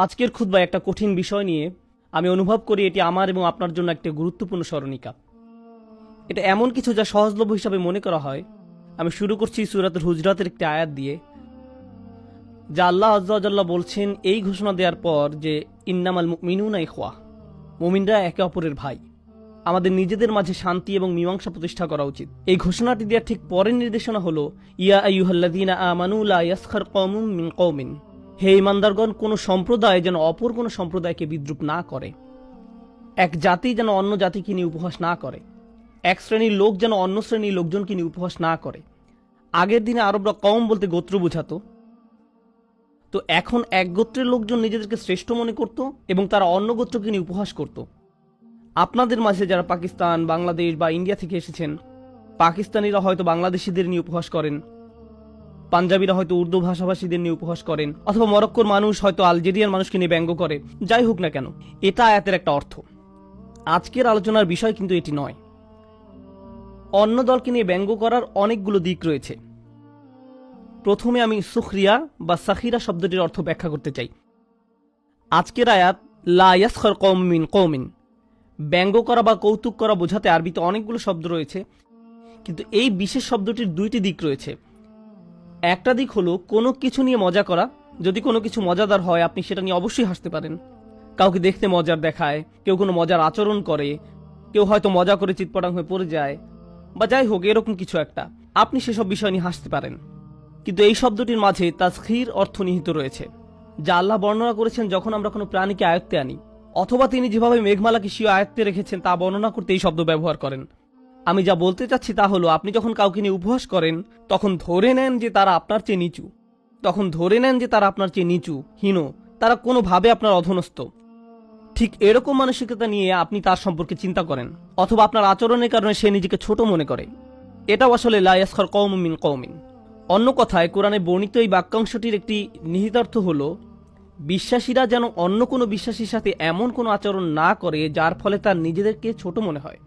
আজকের খুতবায় একটা কঠিন বিষয় নিয়ে আমি অনুভব করি এটি আমার এবং আপনার জন্য একটা গুরুত্বপূর্ণ স্মরণিকা। এটা এমন কিছু যা সহজলভ্য হিসাবে মনে করা হয়। আমি শুরু করছি সূরাতুল হুজরাতের একটি আয়াত দিয়ে, যা আল্লাহ আযজা ওয়া জাল্লা বলছেন এই ঘোষণা দেওয়ার পর যে ইন্নামাল মুমিনুনা ইখওয়া, মুমিনরা একে অপরের ভাই। আমাদের নিজেদের মাঝে শান্তি এবং মীমাংসা প্রতিষ্ঠা করা উচিত। এই ঘোষণাটি দেওয়ার ঠিক পরের নির্দেশনা হলো ইয়া আইয়ুহাল্লাযীনা আমানু লা ইয়াসখার কওমুম মিন কওমিন, হে ঈমানদারগণ, কোন সম্প্রদায় যেন অপর কোন সম্প্রদায়কে বিদ্রূপ না করে। এক জাতি যেন অন্য জাতিকে নিয়ে উপহাস না করে। এক শ্রেণীর লোক যেন অন্য শ্রেণীর লোকজনকে নিয়ে উপহাস না করে। আগের দিনে আরবরা কওম বলতে গোত্র বোঝাতো, তো এখন এক গোত্রের লোকজন নিজেদেরকে শ্রেষ্ঠ মনে করত এবং তারা অন্য গোত্রকে নিয়ে উপহাস করত। আপনাদের মাঝে যারা পাকিস্তান, বাংলাদেশ বা ইন্ডিয়া থেকে এসেছেন, পাকিস্তানিরা হয়তো বাংলাদেশিদের নিয়ে উপহাস করেন, পাঞ্জাবিরা হয়তো উর্দু ভাষাভাষীদের নিয়ে উপহাস করেন, অথবা মরক্কোর মানুষ হয়তো আলজেরিয়ার মানুষকে নিয়ে ব্যঙ্গ করে। যাই হোক না কেন, এটা আয়াতের একটা অর্থ। আজকের আলোচনার বিষয় কিন্তু এটি নয়। অন্য দলকে নিয়ে ব্যঙ্গ করার অনেকগুলো দিক রয়েছে। প্রথমে আমি সুখরিয়া বা সাখিরা শব্দটির অর্থ ব্যাখ্যা করতে চাই। আজকের আয়াত লা ইয়াসখার কওম মিন কওমিন, ব্যঙ্গ করা বা কৌতুক করা বোঝাতে আরবিতে অনেকগুলো শব্দ রয়েছে, কিন্তু এই বিশেষ শব্দটির দুইটি দিক রয়েছে। একটা দিক হলো কোনো কিছু নিয়ে মজা করা। যদি কোনো কিছু মজাদার হয় আপনি সেটা নিয়ে অবশ্যই হাসতে পারেন। কাউকে দেখতে মজার দেখায়, কেউ কোনো মজার আচরণ করে, কেউ হয়তো মজা করে চিৎপটাং হয়ে পড়ে যায়, বা যাই হোক এরকম কিছু একটা, আপনি সেসব বিষয় নিয়ে হাসতে পারেন। কিন্তু এই শব্দটির মাঝে তাসখির অর্থ নিহিত রয়েছে, যা আল্লাহ বর্ণনা করেছেন যখন আমরা কোনো প্রাণীকে আয়ত্তে আনি, অথবা তিনি যেভাবে মেঘমালাকে স্বীয় আয়ত্তে রেখেছেন তা বর্ণনা করতে এই শব্দ ব্যবহার করেন। আমি যা বলতে চাচ্ছি তা হলো, আপনি যখন কাউকে নিয়ে উপহাস করেন তখন ধরে নেন যে তারা আপনার চেয়ে নিচু, হীন, তারা কোনোভাবে আপনার অধনস্থ। ঠিক এরকম মানসিকতা নিয়ে আপনি তার সম্পর্কে চিন্তা করেন, অথবা আপনার আচরণের কারণে সে নিজেকে ছোট মনে করে। এটাও আসলে লা ইয়াসখার কওমুম মিন কওমিন। অন্য কথায় কোরআনে বর্ণিত এই বাক্যাংশটির একটি নিহিতার্থ হল, বিশ্বাসীরা যেন অন্য কোনো বিশ্বাসীর সাথে এমন কোনো আচরণ না করে যার ফলে তার নিজেদেরকে ছোট মনে হয়।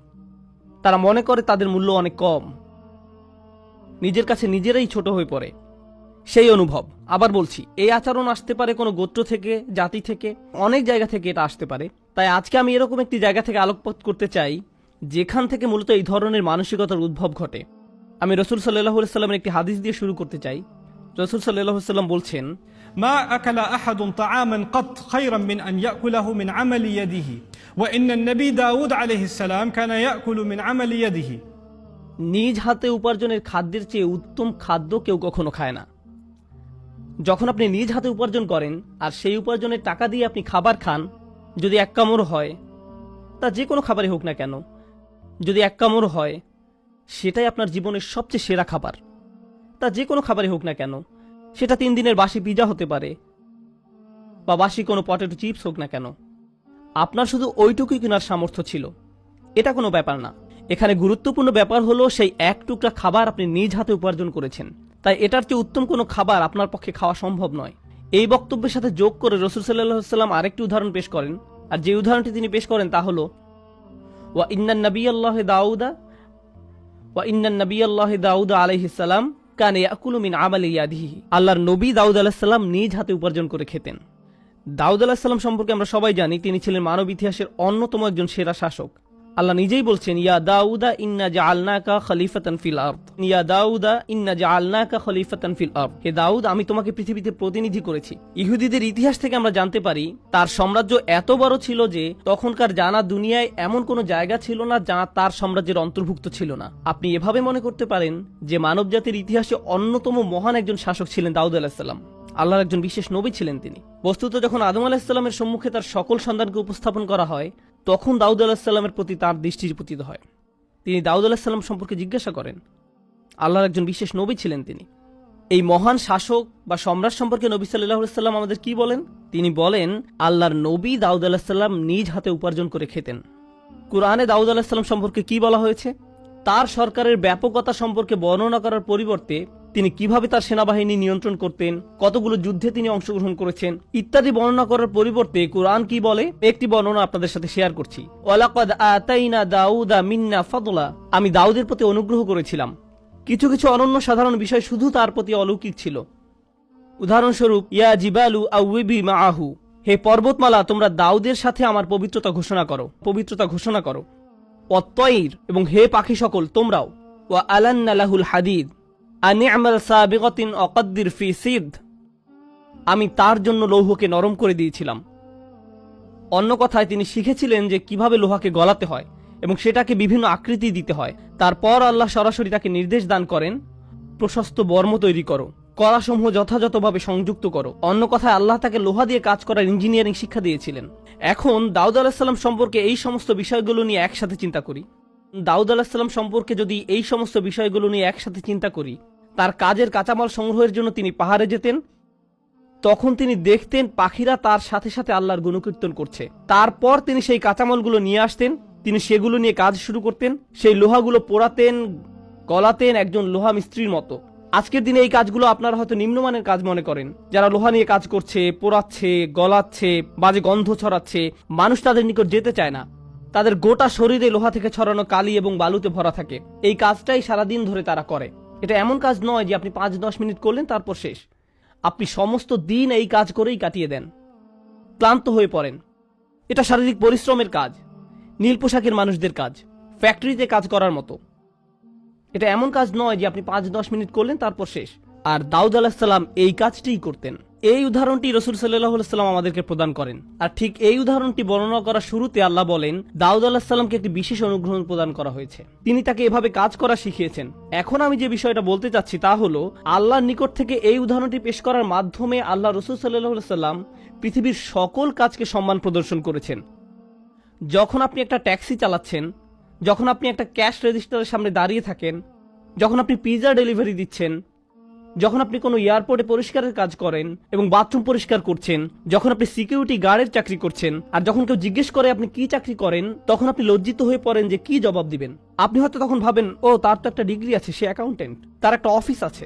তারা মনে করে তাদের মূল্য অনেক কম, নিজের কাছে নিজেরাই ছোট হয়ে পড়ে, সেই অনুভব। আবার বলছি, এই আচরণ আসতে পারে কোনো গোত্র থেকে, জাতি থেকে, অনেক জায়গা থেকে এটা আসতে পারে। তাই আজকে আমি এরকম একটি জায়গা থেকে আলোকপাত করতে চাই যেখান থেকে মূলত এই ধরনের মানসিকতার উদ্ভব ঘটে। আমি রাসূল সাল্লাল্লাহু আলাইহি ওয়াসাল্লামের একটি হাদিস দিয়ে শুরু করতে চাই। রাসূল সাল্লাল্লাহু আলাইহি ওয়াসাল্লাম বলছেন, ما أكل أحد طعاما قط خيرا من أن يأكله من عمل يده وإن النبي داود عليه السلام كان يأكل من عمل يده। নিজ হাতে উপার্জনের খাদ্যের চেয়ে উত্তম খাদ্য কেউ কখনো খায় না। যখন আপনি নিজ হাতে উপার্জন করেন আর সেই উপার্জনের টাকা দিয়ে আপনি খাবার খান, যদি এক কামড় হয়, তা যে কোনো খাবারই হোক না কেন, যদি এক কামড় হয় সেটাই আপনার জীবনের সবচেয়ে সেরা খাবার। তা যে কোনো খাবারই হোক না কেন, সেটা 3 দিনের বাসি পিজা হতে পারে বা বাসি কোনো পটেটো চিপস হোক না কেন, আপনার শুধু ওইটুকুই কেনার সামর্থ্য ছিল, এটা কোনো ব্যাপার না। এখানে গুরুত্বপূর্ণ ব্যাপার হলো সেই এক টুকরা খাবার আপনি নিজ হাতে উপার্জন করেছেন। তাই এটার চেয়ে উত্তম কোনো খাবার আপনার পক্ষে খাওয়া সম্ভব নয়। এই বক্তব্যের সাথে যোগ করে রাসূল সাল্লাল্লাহু আলাইহি ওয়াসাল্লাম আরেকটি উদাহরণ পেশ করেন, আর যে উদাহরণটি তিনি পেশ করেন তা হলো ওয়া ইন্নান নাবিয়াল্লাহি দাউদ আলাইহিস সালাম কানা ইয়াকুলু মিন আমালি ইয়াদিহি। আল্লাহর নবী দাউদ আলাইহিস সালাম নিজ হাতে উপার্জন করে খেতেন। দাউদ আলাইহিস সালাম সম্পর্কে আমরা সবাই জানি, তিনি ছিলেন মানব ইতিহাসের অন্যতম একজন সেরা শাসক। আল্লাহ নিজেই বলছেন, ইয়া দাউদা ইন্না জাআলনাকা খলিফাতান ফিল আরদ, ইয়া দাউদা ইন্না জাআলনাকা খলিফাতান ফিল আরদ। হে দাউদ, আমি তোমাকে পৃথিবীতে প্রতিনিধি করেছি। ইহুদিদের ইতিহাস থেকে আমরা জানতে পারি তার সাম্রাজ্য এত বড় ছিল যে তখনকার জানা দুনিয়ায় এমন কোনো জায়গা ছিল না যা তার সাম্রাজ্যের অন্তর্ভুক্ত ছিল না। আপনি এভাবে মনে করতে পারেন যে মানব জাতির ইতিহাসে অন্যতম মহান একজন শাসক ছিলেন দাউদ আলাইহিস সালাম। আল্লাহর একজন বিশেষ নবী ছিলেন তিনি। বস্তুত যখন আদম আলাইহিস সালামের সম্মুখে তার সকল সন্তানকে উপস্থাপন করা হয়, তখন দাউদ আলাইহিস সালামের প্রতি তার দৃষ্টি পতিত হয়। তিনি দাউদ আলাইহিস সালাম সম্পর্কে জিজ্ঞাসা করেন। আল্লাহর একজন বিশেষ নবী ছিলেন তিনি। এই মহান শাসক বা সম্রাট সম্পর্কে নবী সাল্লাল্লাহু আলাইহি ওয়াসাল্লাম আমাদের কি বলেন? তিনি বলেন, আল্লাহর নবী দাউদ আলাইহিস সালাম নিজ হাতে উপার্জন করে খেতেন। কুরআনে দাউদ আলাইহিস সালাম সম্পর্কে কি বলা হয়েছে? তার সরকারের ব্যাপকতা সম্পর্কে বর্ণনা করার পরিবর্তে তিনি কিভাবে তার সেনাবাহিনী নিয়ন্ত্রণ করতেন, কতগুলো যুদ্ধে তিনি অংশগ্রহণ করেছেন ইত্যাদি বর্ণনা করার পরিবর্তে কুরআন কি বলে, একটি বর্ণনা আপনাদের সাথে শেয়ার করছি। ওয়ালাকাদ আতাইনা দাউদা মিন্না ফাদলা, আমি দাউদের প্রতি অনুগ্রহ করেছিলাম। কিছু কিছু অনন্য সাধারণ বিষয় শুধু তার প্রতি অলৌকিক ছিল। উদাহরণস্বরূপ, ইয়া জিবালু আউবিবি মাআহু, হে পর্বতমালা, তোমরা দাউদের সাথে আমার পবিত্রতা ঘোষণা করো। অত্তয়ির, এবং হে পাখি সকল তোমরাও। ওয়া আলান্না লাহুল হাদিদ আনি'মাল সাবিগাতিন অকদ্দির ফি সিদ, আমি তার জন্য লৌহকে নরম করে দিয়েছিলাম। অন্য কথায় তিনি শিখেছিলেন যে কিভাবে লোহাকে গলাতে হয় এবং সেটাকে বিভিন্ন আকৃতি দিতে হয়। তারপর আল্লাহ সরাসরি তাকে নির্দেশ দান করেন, প্রশস্ত বর্ম তৈরি করো, কড়াসমূহ যথাযথভাবে সংযুক্ত করো। অন্য কথায় আল্লাহ তাকে লোহা দিয়ে কাজ করার ইঞ্জিনিয়ারিং শিক্ষা দিয়েছিলেন। এখন দাউদ আলাহিসাল্লাম সম্পর্কে এই সমস্ত বিষয়গুলো নিয়ে একসাথে চিন্তা করি। তার কাজের কাঁচামাল সংগ্রহের জন্য তিনি পাহাড়ে যেতেন। তখন তিনি দেখতেন পাখিরা তার সাথে সাথে আল্লাহর গুণকীর্তন করছে। তারপর তিনি সেই কাঁচামালগুলো নিয়ে আসতেন, তিনি সেগুলো নিয়ে কাজ শুরু করতেন। সেই লোহাগুলো পোড়াতেন, গলাতেন একজন লোহা মিস্ত্রির মতো। আজকের দিনে এই কাজগুলো আপনারা হয়তো নিম্নমানের কাজ মনে করেন। যারা লোহা নিয়ে কাজ করছে, পোড়াচ্ছে, গলাচ্ছে, বাজে গন্ধ ছড়াচ্ছে, মানুষ তাদের নিকট যেতে চায় না। তাদের গোটা শরীরে লোহা থেকে ছড়ানো কালি এবং বালুতে ভরা থাকে। এই কাজটাই সারাদিন ধরে তারা করে। এটা এমন কাজ নয় যে আপনি 5-10 মিনিট করলেন তারপর শেষ। আপনি সমস্ত দিন এই কাজ করেই কাটিয়ে দেন, ক্লান্ত হয়ে পড়েন। এটা শারীরিক পরিশ্রমের কাজ, নীল পোশাকের মানুষদের কাজ, ফ্যাক্টরিতে কাজ করার মতো। এটা এমন কাজ নয় যে আপনি 5-10 মিনিট করলেন তারপর শেষ। আর দাউদ আলাইহিস সালাম এই কাজটিই করতেন। এই উদাহরণটি রাসূল সাল্লাল্লাহু আলাইহি ওয়াসাল্লাম আমাদেরকে প্রদান করেন। আর ঠিক এই উদাহরণটি বর্ণনা করার শুরুতে আল্লাহ বলেন, দাউদ আলাইহিস সালামকে একটি বিশেষ অনুগ্রহ প্রদান করা হয়েছে, তিনি তাকে এভাবে কাজ করা শিখিয়েছেন। এখন আমি যে বিষয়টা বলতে চাচ্ছি তা হলো, আল্লাহর নিকট থেকে এই উদাহরণটি পেশ করার মাধ্যমে আল্লাহ রাসূল সাল্লাল্লাহু আলাইহি ওয়াসাল্লাম পৃথিবীর সকল কাজকে সম্মান প্রদর্শন করেছেন। যখন আপনি একটা ট্যাক্সি চালাচ্ছেন, যখন আপনি একটা ক্যাশ রেজিস্টারের সামনে দাঁড়িয়ে থাকেন, যখন আপনি পিৎজা ডেলিভারি দিচ্ছেন, যখন আপনি কোনো এয়ারপোর্টে পরিষ্কারের কাজ করেন এবং বাথরুম পরিষ্কার করছেন, যখন আপনি সিকিউরিটি গার্ডের চাকরি করছেন, আর যখন কেউ জিজ্ঞেস করে আপনি কি চাকরি করেন, তখন আপনি লজ্জিত হয়ে পড়েন যে কি জবাব দিবেন। আপনি হয়তো তখন ভাবেন, ও তার তো একটা ডিগ্রি আছে, সে অ্যাকাউন্টেন্ট, তার একটা অফিস আছে,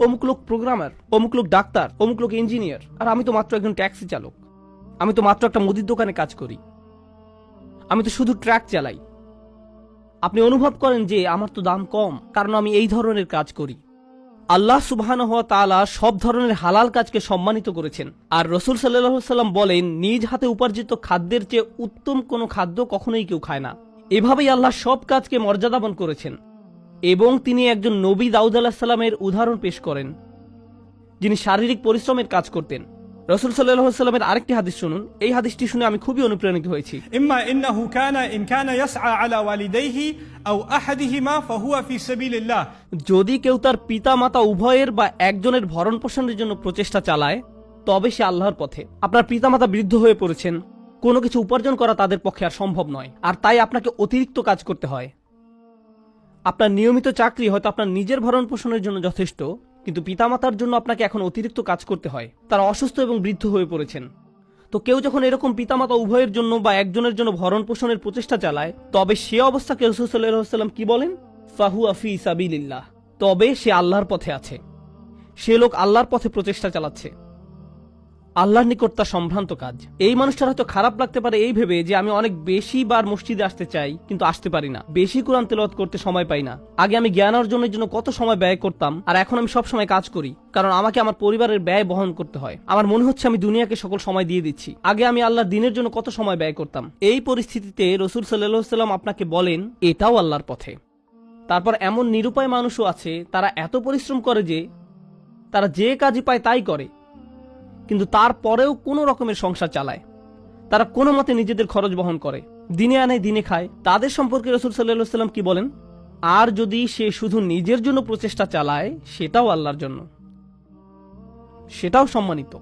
অমুক লোক প্রোগ্রামার, অমুক লোক ডাক্তার, অমুক লোক ইঞ্জিনিয়ার, আর আমি তো মাত্র একজন ট্যাক্সি চালক, আমি তো মাত্র একটা মুদির দোকানে কাজ করি, আমি তো শুধু ট্রাক চালাই। আপনি অনুভব করেন যে আমার তো দাম কম, কারণ আমি এই ধরনের কাজ করি। আল্লাহ সুবহানাহু ওয়া তাআলা সব ধরনের হালাল কাজকে সম্মানিত করেছেন। আর রাসূল সাল্লাল্লাহু আলাইহি ওয়াসাল্লাম বলেন, নিজ হাতে উপার্জিত খাদ্যের চেয়ে উত্তম কোনো খাদ্য কখনোই কেউ খায় না। এভাবেই আল্লাহ সব কাজকে মর্যাদাবান করেছেন। এবং তিনি একজন নবী দাউদ আলাইহিস সালামের উদাহরণ পেশ করেন, যিনি শারীরিক পরিশ্রমের কাজ করতেন। রাসূল সাল্লাল্লাহু আলাইহি ওয়াসাল্লামের আরেকটি হাদিস শুনুন। এই হাদিসটি শুনে আমি খুবই অনুপ্রাণিত হয়েছি। إما إنه كان إن كان يسعى على والديه أو أحدهما فهو في سبيل الله, যদি কেউ তার পিতা মাতা উভয়ের বা একজনের ভরণ পোষণের জন্য প্রচেষ্টা চালায়, তবে সে আল্লাহর পথে। আপনার পিতা মাতা বৃদ্ধ হয়ে পড়েছেন, কোনো কিছু উপার্জন করা তাদের পক্ষে আর সম্ভব নয়, আর তাই আপনাকে অতিরিক্ত কাজ করতে হয়। আপনার নিয়মিত চাকরি হয়তো আপনার নিজের ভরণ পোষণের জন্য যথেষ্ট, কিন্তু পিতামাতার জন্য আপনাকে এখন অতিরিক্ত কাজ করতে হয়। তারা অসুস্থ এবং বৃদ্ধ হয়ে পড়েছেন। তো কেউ যখন এরকম পিতামাতা উভয়ের জন্য বা একজনের জন্য ভরণ পোষণের প্রচেষ্টা চালায়, তবে সে অবস্থাকে রাসূল সাল্লাল্লাহু আলাইহি ওয়াসাল্লাম কি বলেন? ফাহুয়া ফি সাবিলিল্লাহ, তবে সে আল্লাহর পথে আছে। সে লোক আল্লাহর পথে প্রচেষ্টা চালাচ্ছে। আল্লাহর নিকট তা সম্ভ্রান্ত কাজ। এই মানুষটার হয়তো খারাপ লাগতে পারে এই ভেবে যে আমি অনেক বেশি বার মসজিদে আসতে চাই, কিন্তু আসতে পারি না, বেশি কোরআন তেলাওয়াত করতে সময় পাই না। আগে আমি জ্ঞান অর্জনের জন্য কত সময় ব্যয় করতাম, আর এখন আমি সব সময় কাজ করি, কারণ আমাকে আমার পরিবারের ব্যয় বহন করতে হয়। আমার মনে হচ্ছে আমি দুনিয়াকে সকল সময় দিয়ে দিচ্ছি। আগে আমি আল্লাহর দ্বীনের জন্য কত সময় ব্যয় করতাম। এই পরিস্থিতিতে রাসূল সাল্লাল্লাহু আলাইহি ওয়াসাল্লাম আপনাকে বলেন, এটাও আল্লাহর পথে। তারপর এমন নিরুপায় মানুষও আছে, তারা এত পরিশ্রম করে যে তারা যে কাজই পায় তাই করে, কিন্তু তারপরেও কোনো রকমের সংসার চালায়। তারা কোনো মতে নিজেদের খরচ বহন করে, দিনে আনায় দিনে খায়। তাদের সম্পর্কে রাসূল সাল্লাল্লাহু আলাইহি ওয়াসাল্লাম কি বলেন? আর যদি সে শুধু নিজের জন্য প্রচেষ্টা চালায়, সেটাও আল্লাহর জন্য, সেটাও সম্মানিত।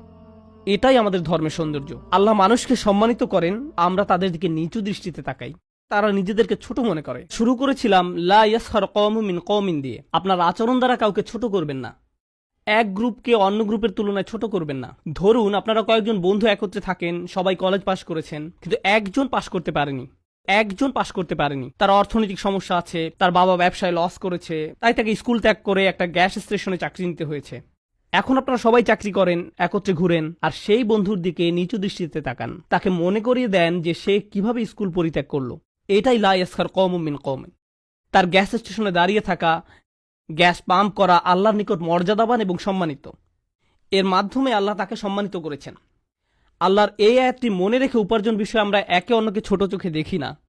এটাই আমাদের ধর্মের সৌন্দর্য। আল্লাহ মানুষকে সম্মানিত করেন, আমরা তাদের দিকে নিচু দৃষ্টিতে তাকাই। তারা নিজেদেরকে ছোট মনে করে। শুরু করেছিলাম লা ইয়াসখার কওমুম মিন কওমিন দিয়ে। আপনার আচরণ দ্বারা কাউকে ছোট করবেন না, এক গ্রুপকে অন্য গ্রুপের তুলনায় ছোট করবেন না। ধরুন আপনারা কয়েকজন বন্ধু একত্রে থাকেন, সবাই কলেজ পাশ করেছেন, কিন্তু একজন পাশ করতে পারেনি। তার অর্থনৈতিক সমস্যা আছে, তার বাবা ব্যবসায় লস করেছে, তাই তাকে স্কুল ত্যাগ করে একটা গ্যাস স্টেশনে চাকরি নিতে হয়েছে। এখন আপনারা সবাই চাকরি করেন, একত্রে ঘুরেন, আর সেই বন্ধুর দিকে নিচু দৃষ্টিতে তাকান, তাকে মনে করিয়ে দেন যে সে কিভাবে স্কুল পরিত্যাগ করলো। এটাই লা ইয়াসখার কওমুম মিন কওমিন। তার গ্যাস স্টেশনে দাঁড়িয়ে থাকা, গ্যাস পাম্প করা আল্লাহর নিকট মর্যাদাবান এবং সম্মানিত। এর মাধ্যমে আল্লাহ তাকে সম্মানিত করেছেন। আল্লাহর এই আয়াতটি মনে রেখে উপার্জন বিষয়ে আমরা একে অন্যকে ছোট চোখে দেখি না।